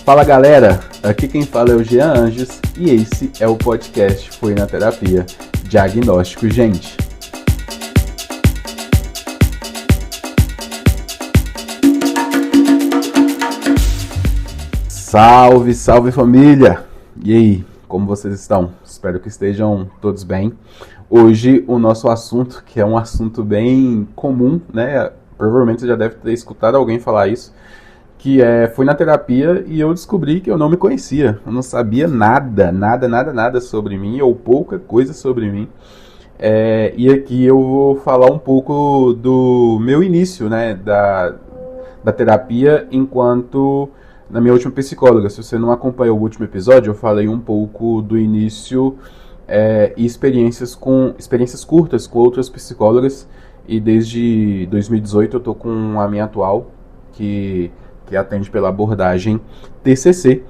Fala galera, aqui quem fala é o Jean Anjos e esse é o podcast Foi na Terapia, Diagnóstico Gente. Salve, salve família! E aí, como vocês estão? Espero que estejam todos bem. Hoje o nosso assunto, que é um assunto bem comum, né? Provavelmente você já deve ter escutado alguém falar isso, que fui na terapia e eu descobri que eu não me conhecia. Eu não sabia nada sobre mim, ou pouca coisa sobre mim. E aqui eu vou falar um pouco do meu início, né, da terapia enquanto na minha última psicóloga. Se você não acompanhou o último episódio, eu falei um pouco do início e experiências curtas com outras psicólogas. E desde 2018 eu tô com a minha atual, que atende pela abordagem TCC.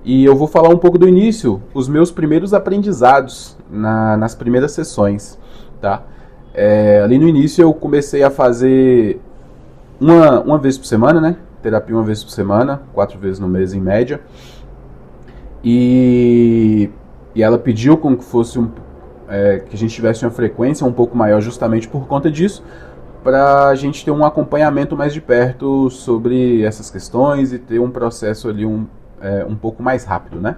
E eu vou falar um pouco do início, os meus primeiros aprendizados nas primeiras sessões, tá? Ali no início eu comecei a fazer uma vez por semana, né? Terapia uma vez por semana, 4 vezes no mês em média. E ela pediu como que fosse que a gente tivesse uma frequência um pouco maior justamente por conta disso, para a gente ter um acompanhamento mais de perto sobre essas questões e ter um processo ali um pouco mais rápido, né?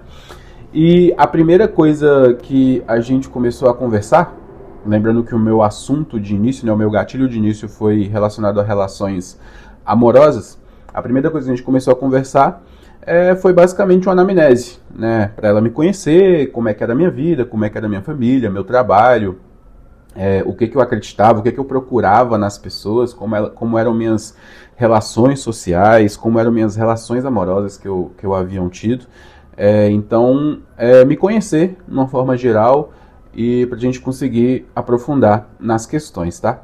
E a primeira coisa que a gente começou a conversar, lembrando que o meu assunto de início, né, o meu gatilho de início foi relacionado a relações amorosas, a primeira coisa que a gente começou a conversar foi basicamente uma anamnese, né? Para ela me conhecer, como é que era a minha vida, como é que era a minha família, meu trabalho, o que eu acreditava, o que eu procurava nas pessoas, como eram minhas relações sociais, como eram minhas relações amorosas que eu haviam tido. Então, me conhecer de uma forma geral e para a gente conseguir aprofundar nas questões, tá?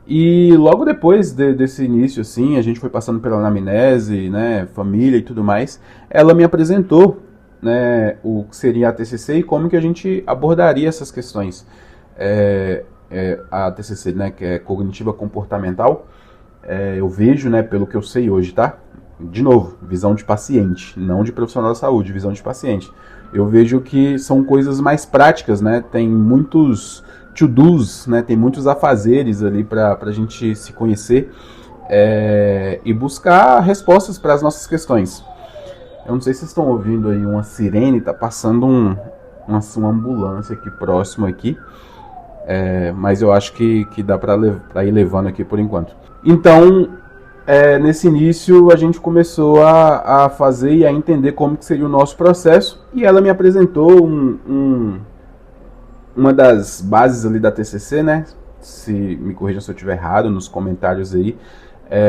E logo depois desse início, assim, a gente foi passando pela anamnese, né, família e tudo mais, ela me apresentou, né, o que seria a TCC e como que a gente abordaria essas questões. A TCC, né, que é cognitiva comportamental, eu vejo, né, pelo que eu sei hoje, tá? De novo, visão de paciente, não de profissional da saúde, visão de paciente. Eu vejo que são coisas mais práticas, né? Tem muitos to-dos, né? Tem muitos afazeres ali para a gente se conhecer e buscar respostas para as nossas questões. Eu não sei se vocês estão ouvindo aí uma sirene, tá passando uma ambulância aqui próximo aqui. Mas eu acho que dá para ir levando aqui por enquanto. Então, nesse início, a gente começou a fazer e a entender como que seria o nosso processo. E ela me apresentou uma das bases ali da TCC, né? Se me corrija se eu estiver errado nos comentários aí.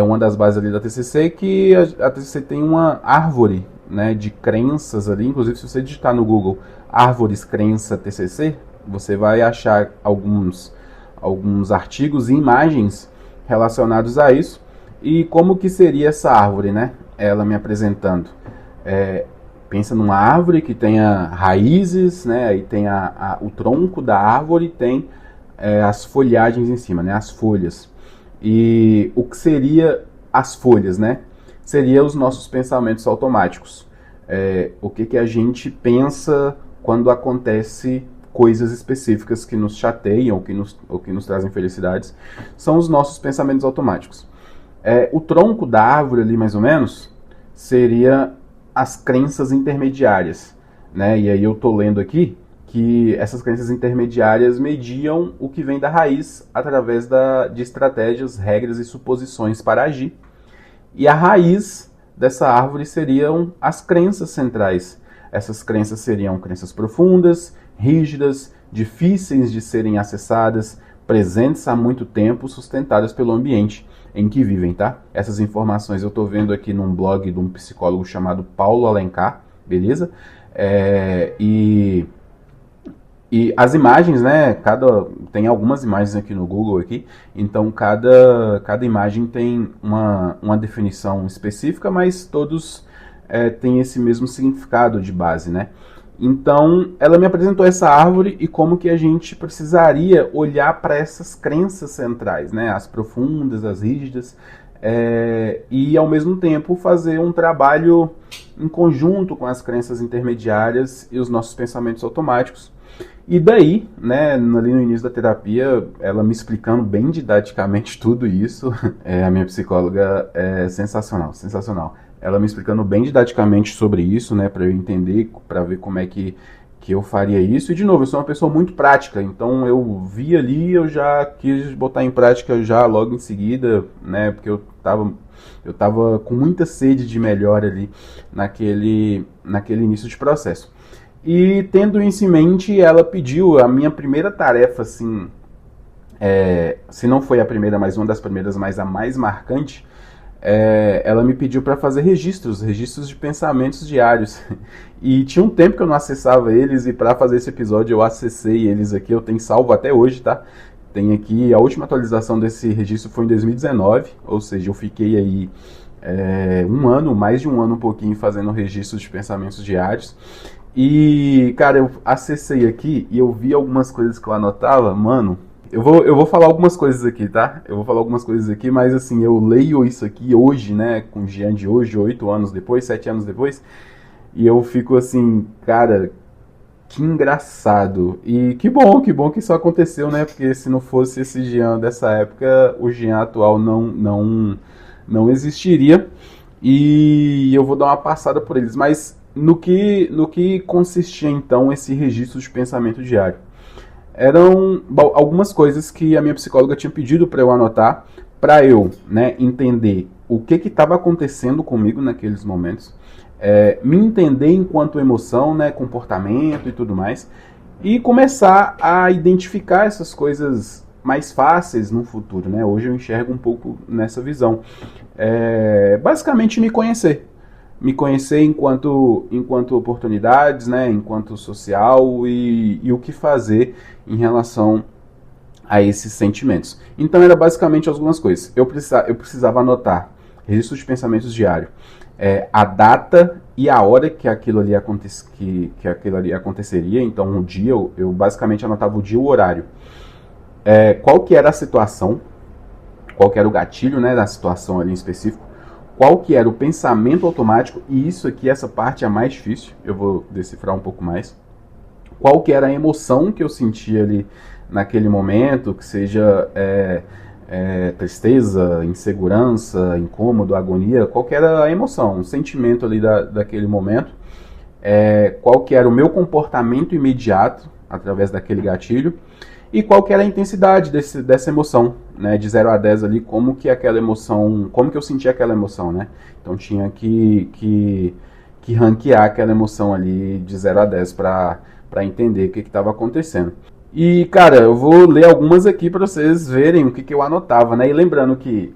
Uma das bases ali da TCC que a TCC tem uma árvore, né, de crenças ali. Inclusive, se você digitar no Google árvores crença TCC, você vai achar alguns artigos e imagens relacionados a isso. E como que seria essa árvore, né? Ela me apresentando. Pensa numa árvore que tenha raízes, né? Aí tem o tronco da árvore, tem as folhagens em cima, né? As folhas. E o que seria as folhas, né? Seria os nossos pensamentos automáticos. O que a gente pensa quando acontece coisas específicas que nos chateiam ou que nos trazem felicidades, são os nossos pensamentos automáticos. O tronco da árvore ali, mais ou menos, seria as crenças intermediárias, né? E aí eu tô lendo aqui que essas crenças intermediárias mediam o que vem da raiz através de estratégias, regras e suposições para agir. E a raiz dessa árvore seriam as crenças centrais. Essas crenças seriam crenças profundas, rígidas, difíceis de serem acessadas, presentes há muito tempo, sustentadas pelo ambiente em que vivem, tá? Essas informações eu tô vendo aqui num blog de um psicólogo chamado Paulo Alencar, beleza? E as imagens, né? Tem algumas imagens aqui no Google aqui, então cada imagem tem uma definição específica, mas todos têm esse mesmo significado de base, né? Então, ela me apresentou essa árvore e como que a gente precisaria olhar para essas crenças centrais, né? As profundas, as rígidas, e ao mesmo tempo fazer um trabalho em conjunto com as crenças intermediárias e os nossos pensamentos automáticos. E daí, né, ali no início da terapia, ela me explicando bem didaticamente tudo isso, a minha psicóloga é sensacional, sensacional. Ela me explicando bem didaticamente sobre isso, né, para eu entender, para ver como é que eu faria isso. E de novo, eu sou uma pessoa muito prática, então eu vi ali, eu já quis botar em prática já logo em seguida, né, porque eu tava com muita sede de melhora ali naquele início de processo. E tendo isso em mente, ela pediu a minha primeira tarefa, assim, se não foi a primeira, mas uma das primeiras, mas a mais marcante, ela me pediu para fazer registros de pensamentos diários. E tinha um tempo que eu não acessava eles, e para fazer esse episódio eu acessei eles aqui, eu tenho salvo até hoje, tá? Tem aqui, a última atualização desse registro foi em 2019, ou seja, eu fiquei aí um ano, mais de um ano um pouquinho, fazendo registros de pensamentos diários. E, cara, eu acessei aqui e eu vi algumas coisas que eu anotava, mano. Eu vou falar algumas coisas aqui, tá? Eu vou falar algumas coisas aqui, mas assim, eu leio isso aqui hoje, né? Com o Jean de hoje, 8 anos depois, 7 anos depois, e eu fico assim, cara, que engraçado. E que bom que isso aconteceu, né? Porque se não fosse esse Jean dessa época, o Jean atual não existiria. E eu vou dar uma passada por eles. Mas no que consistia então esse registro de pensamento diário? Eram algumas coisas que a minha psicóloga tinha pedido para eu anotar, para eu, né, entender o que estava acontecendo comigo naqueles momentos, me entender enquanto emoção, né, comportamento e tudo mais, e começar a identificar essas coisas mais fáceis no futuro, né? Hoje eu enxergo um pouco nessa visão. Basicamente me conhecer enquanto oportunidades, né, enquanto social e o que fazer em relação a esses sentimentos. Então era basicamente algumas coisas. Eu precisava anotar registro de pensamentos diário, a data e a hora que aquilo ali aconteceria. Então o dia, eu basicamente anotava o dia e o horário. Qual que era a situação, qual que era o gatilho, né, da situação ali em específico, qual que era o pensamento automático, e isso aqui, essa parte é a mais difícil, eu vou decifrar um pouco mais. Qual que era a emoção que eu sentia ali naquele momento, que seja tristeza, insegurança, incômodo, agonia, qual que era a emoção, o sentimento ali daquele momento. Qual que era o meu comportamento imediato através daquele gatilho, e qual que era a intensidade dessa emoção, né, de 0 a 10 ali, como que eu sentia aquela emoção, né? Então tinha que ranquear aquela emoção ali de 0 a 10 para entender o que estava acontecendo. E, cara, eu vou ler algumas aqui para vocês verem o que eu anotava, né? E lembrando que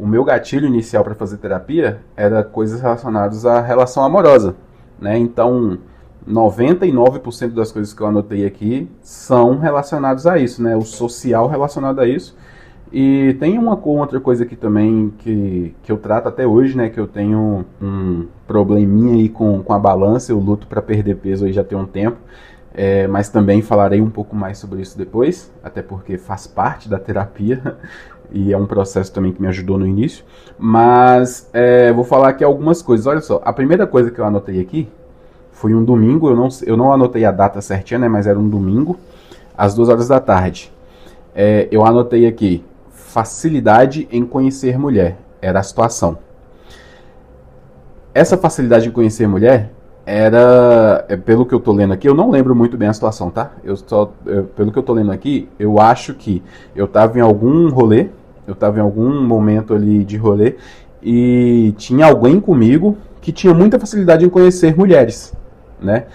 o meu gatilho inicial para fazer terapia era coisas relacionadas à relação amorosa, né? Então 99% das coisas que eu anotei aqui são relacionadas a isso, né? O social relacionado a isso. E tem uma outra coisa aqui também que eu trato até hoje, né? Que eu tenho um probleminha aí com a balança, eu luto para perder peso aí já tem um tempo. Mas também falarei um pouco mais sobre isso depois, até porque faz parte da terapia e é um processo também que me ajudou no início. Mas vou falar aqui algumas coisas. Olha só, a primeira coisa que eu anotei aqui foi um domingo, eu não anotei a data certinha, né, mas era um domingo, às 2 horas da tarde. Eu anotei aqui, facilidade em conhecer mulher, era a situação. Essa facilidade em conhecer mulher era, pelo que eu tô lendo aqui, eu não lembro muito bem a situação, tá? Pelo que eu tô lendo aqui, eu acho que eu tava em algum rolê, eu tava em algum momento ali de rolê, e tinha alguém comigo que tinha muita facilidade em conhecer mulheres, né?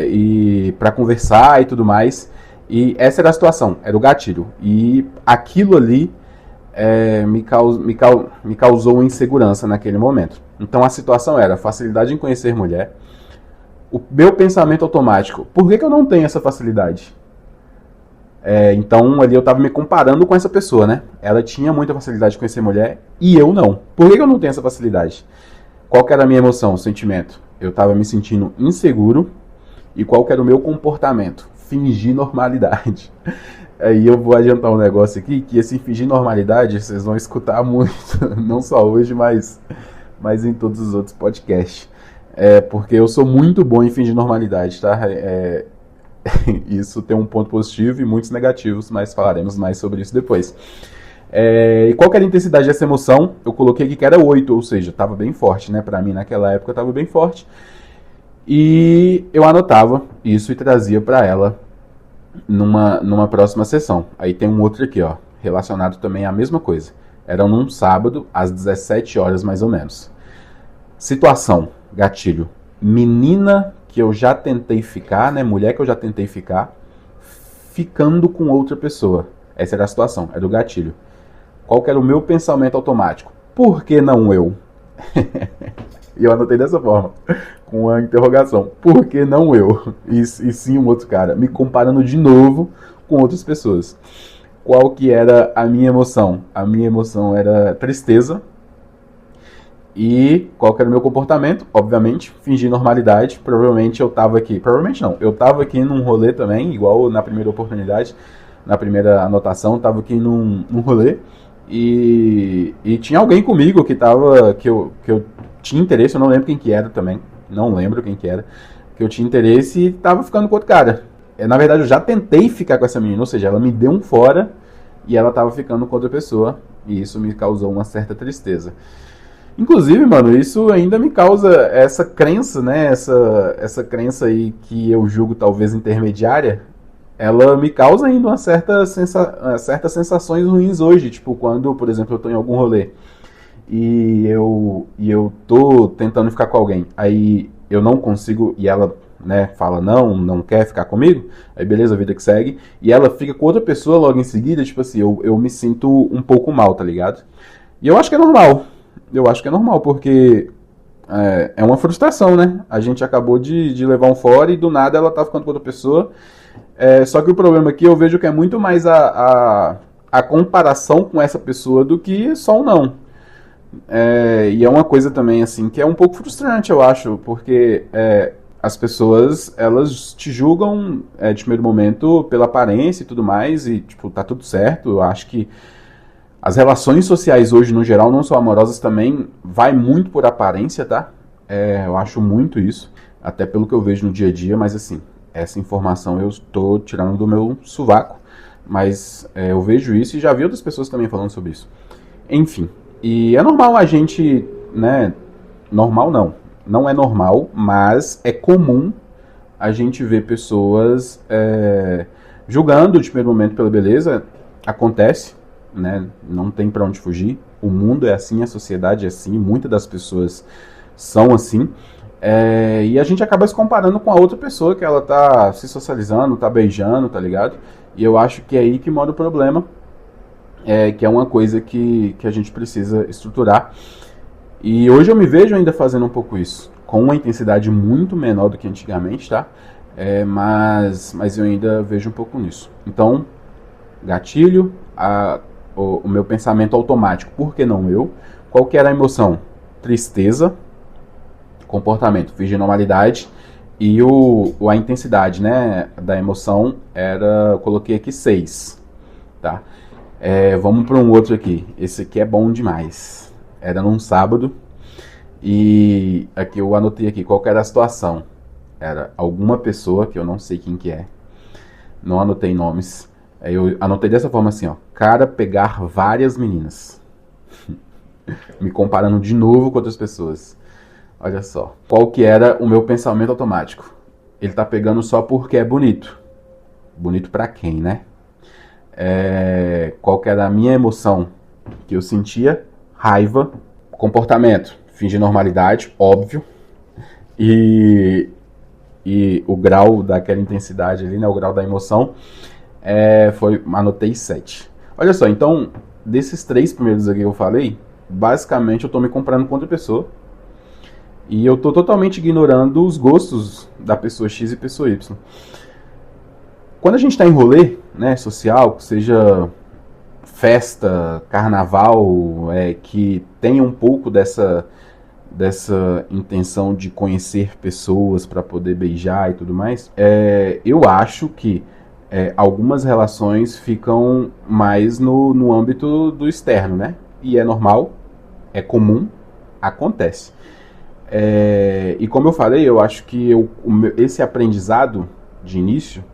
E para conversar e tudo mais. E essa era a situação, era o gatilho. E aquilo ali me causou insegurança naquele momento. Então a situação era facilidade em conhecer mulher. O meu pensamento automático, por que eu não tenho essa facilidade? Então ali eu estava me comparando com essa pessoa, né? Ela tinha muita facilidade de conhecer mulher e eu não. Por que eu não tenho essa facilidade? Qual que era a minha emoção, o sentimento? Eu estava me sentindo inseguro. E qual que era o meu comportamento? fingir normalidade. Aí eu vou adiantar um negócio aqui, que esse fingir normalidade vocês vão escutar muito, não só hoje, mas em todos os outros podcasts. Porque eu sou muito bom em fingir normalidade, tá? Isso tem um ponto positivo e muitos negativos, mas falaremos mais sobre isso depois. E qual que era a intensidade dessa emoção? Eu coloquei aqui que era 8, ou seja, estava bem forte, né? Pra mim naquela época estava bem forte. E eu anotava isso e trazia pra ela numa próxima sessão. Aí tem um outro aqui, ó, relacionado também à mesma coisa. Era num sábado, às 17 horas mais ou menos. Situação, gatilho. Menina que eu já tentei ficar, né? Mulher que eu já tentei ficar, ficando com outra pessoa. Essa era a situação, era o gatilho. Qual que era o meu pensamento automático? Por que não eu? E eu anotei dessa forma, com a interrogação. Por que não eu? E sim um outro cara, me comparando de novo com outras pessoas. Qual que era a minha emoção? A minha emoção era tristeza. E qual que era o meu comportamento? Obviamente, fingir normalidade. Provavelmente eu tava aqui. Provavelmente não. Eu tava aqui num rolê também, igual na primeira oportunidade, na primeira anotação, tava aqui num rolê. E tinha alguém comigo que eu tinha interesse, eu não lembro quem que era também. Não lembro quem que era. Que eu tinha interesse e tava ficando com outro cara. Na verdade, eu já tentei ficar com essa menina, ou seja, ela me deu um fora e ela tava ficando com outra pessoa. E isso me causou uma certa tristeza. Inclusive, mano, isso ainda me causa essa crença, né? Essa crença aí que eu julgo talvez intermediária, ela me causa ainda uma certas sensações ruins hoje. Tipo, quando, por exemplo, eu tô em algum rolê e eu tô tentando ficar com alguém, aí eu não consigo, e ela, né, fala não quer ficar comigo, aí beleza, a vida que segue, e ela fica com outra pessoa logo em seguida, tipo assim, eu me sinto um pouco mal, tá ligado? E eu acho que é normal. Eu acho que é normal, porque é uma frustração, né? A gente acabou de levar um fora e do nada ela tá ficando com outra pessoa. Só que o problema aqui eu vejo que é muito mais a comparação com essa pessoa do que só um não. E é uma coisa também, assim, que é um pouco frustrante, eu acho, porque as pessoas, elas te julgam de primeiro momento pela aparência e tudo mais, e, tipo, tá tudo certo. Eu acho que as relações sociais hoje, no geral, não só amorosas, também vai muito por aparência, tá? Eu acho muito isso, até pelo que eu vejo no dia a dia, mas assim, essa informação eu estou tirando do meu sovaco, mas eu vejo isso e já vi outras pessoas também falando sobre isso. Enfim, e é normal a gente, né? Normal não é normal, mas é comum a gente ver pessoas julgando de primeiro momento pela beleza. Acontece, né? Não tem pra onde fugir. O mundo é assim, a sociedade é assim, muitas das pessoas são assim. E a gente acaba se comparando com a outra pessoa que ela tá se socializando, tá beijando, tá ligado? E eu acho que é aí que mora o problema, que é uma coisa que a gente precisa estruturar. E hoje eu me vejo ainda fazendo um pouco isso, com uma intensidade muito menor do que antigamente, tá? Mas eu ainda vejo um pouco nisso. Então, gatilho, o meu pensamento automático, por que não eu? Qual que era a emoção? Tristeza. Comportamento, fingir normalidade. E a intensidade, né, da emoção era, eu coloquei aqui 6, tá? Vamos para um outro aqui. Esse aqui é bom demais. Era num sábado e aqui eu anotei aqui qual que era a situação. Era alguma pessoa que eu não sei quem que é. Não anotei nomes. Aí eu anotei dessa forma assim, ó. Cara pegar várias meninas. Me comparando de novo com outras pessoas. Olha só. Qual que era o meu pensamento automático? Ele tá pegando só porque é bonito. Bonito pra quem, né? Qual que era a minha emoção que eu sentia? Raiva. Comportamento. Fingir normalidade, óbvio. E o grau daquela intensidade ali, né? O grau da emoção. Anotei 7. Olha só, então, desses 3 primeiros aqui que eu falei, basicamente eu tô me comparando com outra pessoa. E eu tô totalmente ignorando os gostos da pessoa X e pessoa Y. Quando a gente tá em rolê, né, social, seja festa, carnaval, que tenha um pouco dessa dessa intenção de conhecer pessoas para poder beijar e tudo mais, eu acho que algumas relações ficam mais no âmbito do externo, né? E é normal, é comum, acontece. E como eu falei, eu acho que esse aprendizado de início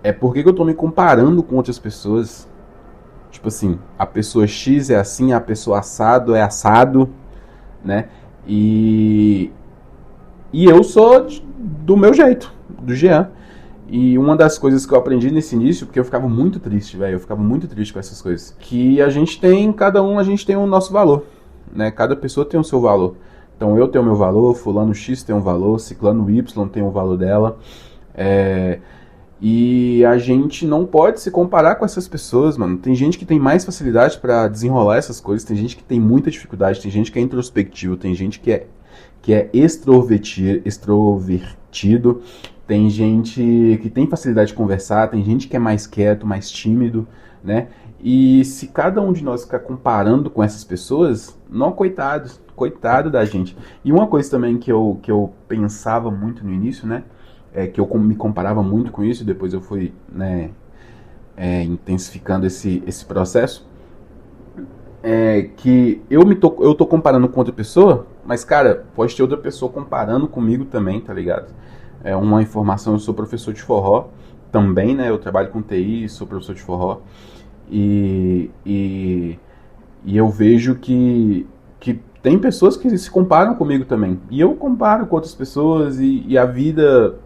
é porque eu tô me comparando com outras pessoas. Tipo assim, a pessoa X é assim, a pessoa assado é assado, né? E eu sou do meu jeito, do Jean. E uma das coisas que eu aprendi nesse início, porque eu ficava muito triste, velho, eu ficava muito triste com essas coisas, que cada um a gente tem o nosso valor, né? Cada pessoa tem o seu valor. Então eu tenho o meu valor, fulano X tem um valor, ciclano Y tem o valor dela. E a gente não pode se comparar com essas pessoas, mano. Tem gente que tem mais facilidade pra desenrolar essas coisas, tem gente que tem muita dificuldade, tem gente que é introspectivo, tem gente que é extrovertido, tem gente que tem facilidade de conversar, tem gente que é mais quieto, mais tímido, né? E se cada um de nós ficar comparando com essas pessoas, não, coitado da gente. E uma coisa também que eu pensava muito no início, né? Que eu me comparava muito com isso, e depois eu fui, né, intensificando esse processo, que eu tô comparando com outra pessoa, mas, cara, pode ter outra pessoa comparando comigo também, tá ligado? Uma informação, eu sou professor de forró também, né? Eu trabalho com TI, sou professor de forró, e eu vejo que tem pessoas que se comparam comigo também, e eu comparo com outras pessoas, e a vida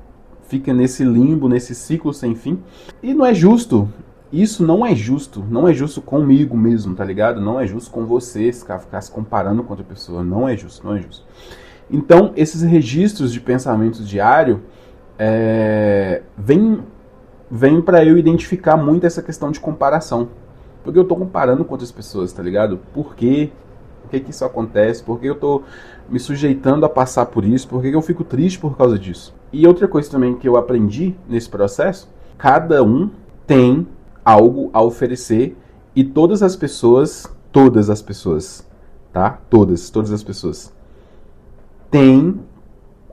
fica nesse limbo, nesse ciclo sem fim. E não é justo. Isso não é justo. Não é justo comigo mesmo, tá ligado? Não é justo com você ficar se comparando com outra pessoa. Não é justo, não é justo. Então, esses registros de pensamento diário vem para eu identificar muito essa questão de comparação. Porque eu tô comparando com outras pessoas, tá ligado? Por quê? Por que isso acontece? Por que eu tô me sujeitando a passar por isso? Por que eu fico triste por causa disso? E outra coisa também que eu aprendi nesse processo, cada um tem algo a oferecer, e todas as pessoas, tá? Todas as pessoas têm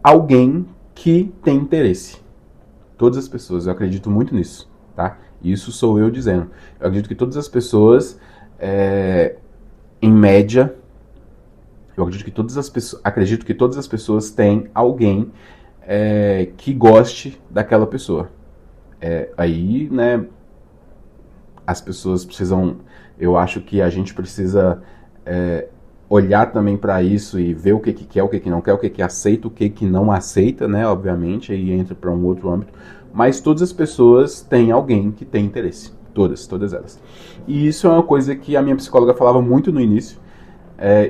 alguém que tem interesse. Todas as pessoas, eu acredito muito nisso, tá? Isso sou eu dizendo. Eu acredito que todas as pessoas, em média, acredito que todas as pessoas têm alguém que goste daquela pessoa. Aí, né, as pessoas precisam, eu acho que a gente precisa olhar também para isso e ver o que quer, o que não quer, o que aceita, o que não aceita, né, obviamente, aí entra para um outro âmbito, mas todas as pessoas têm alguém que tem interesse, todas elas. E isso é uma coisa que a minha psicóloga falava muito no início.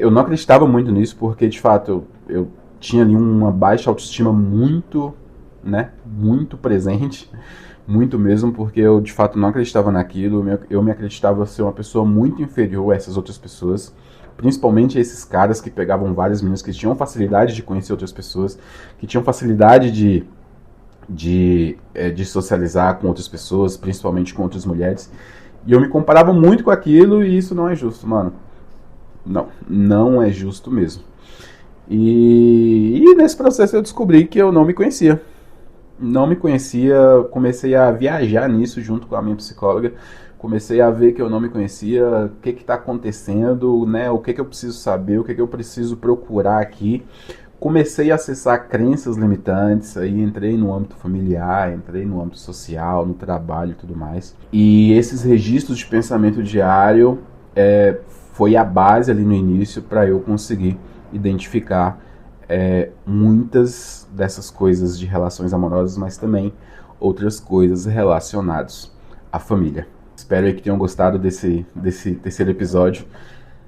Eu não acreditava muito nisso, porque de fato eu tinha ali uma baixa autoestima muito, né, muito presente, muito mesmo, porque eu de fato não acreditava naquilo. Eu me acreditava ser uma pessoa muito inferior a essas outras pessoas, principalmente esses caras que pegavam várias meninas, que tinham facilidade de conhecer outras pessoas, que tinham facilidade de socializar com outras pessoas, principalmente com outras mulheres, e eu me comparava muito com aquilo, e isso não é justo, mano. Não é justo mesmo. E nesse processo eu descobri que eu não me conhecia. Não me conhecia, comecei a viajar nisso junto com a minha psicóloga. Comecei a ver que eu não me conhecia, o que está acontecendo, né? O que eu preciso saber, o que eu preciso procurar aqui. Comecei a acessar crenças limitantes, aí entrei no âmbito familiar, entrei no âmbito social, no trabalho e tudo mais. E esses registros de pensamento diário foi a base ali no início para eu conseguir identificar muitas dessas coisas de relações amorosas, mas também outras coisas relacionadas à família. Espero que tenham gostado desse terceiro episódio.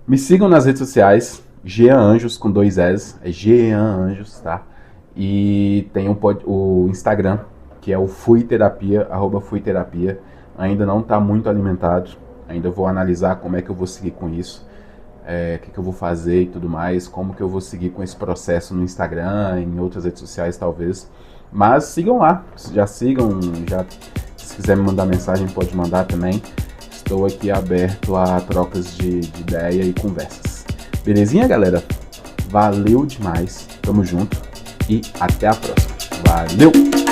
Me sigam nas redes sociais, Jean Anjos com 2 S, é Jean Anjos, tá? E tem o Instagram, que é o Fuiterapia, @Fuiterapia. Ainda não está muito alimentado, ainda vou analisar como é que eu vou seguir com isso, o que eu vou fazer e tudo mais, como que eu vou seguir com esse processo no Instagram, em outras redes sociais talvez. Mas sigam lá, já sigam, se quiser me mandar mensagem pode mandar também. Estou aqui aberto a trocas de ideia e conversas. Belezinha, galera? Valeu demais, tamo junto e até a próxima. Valeu!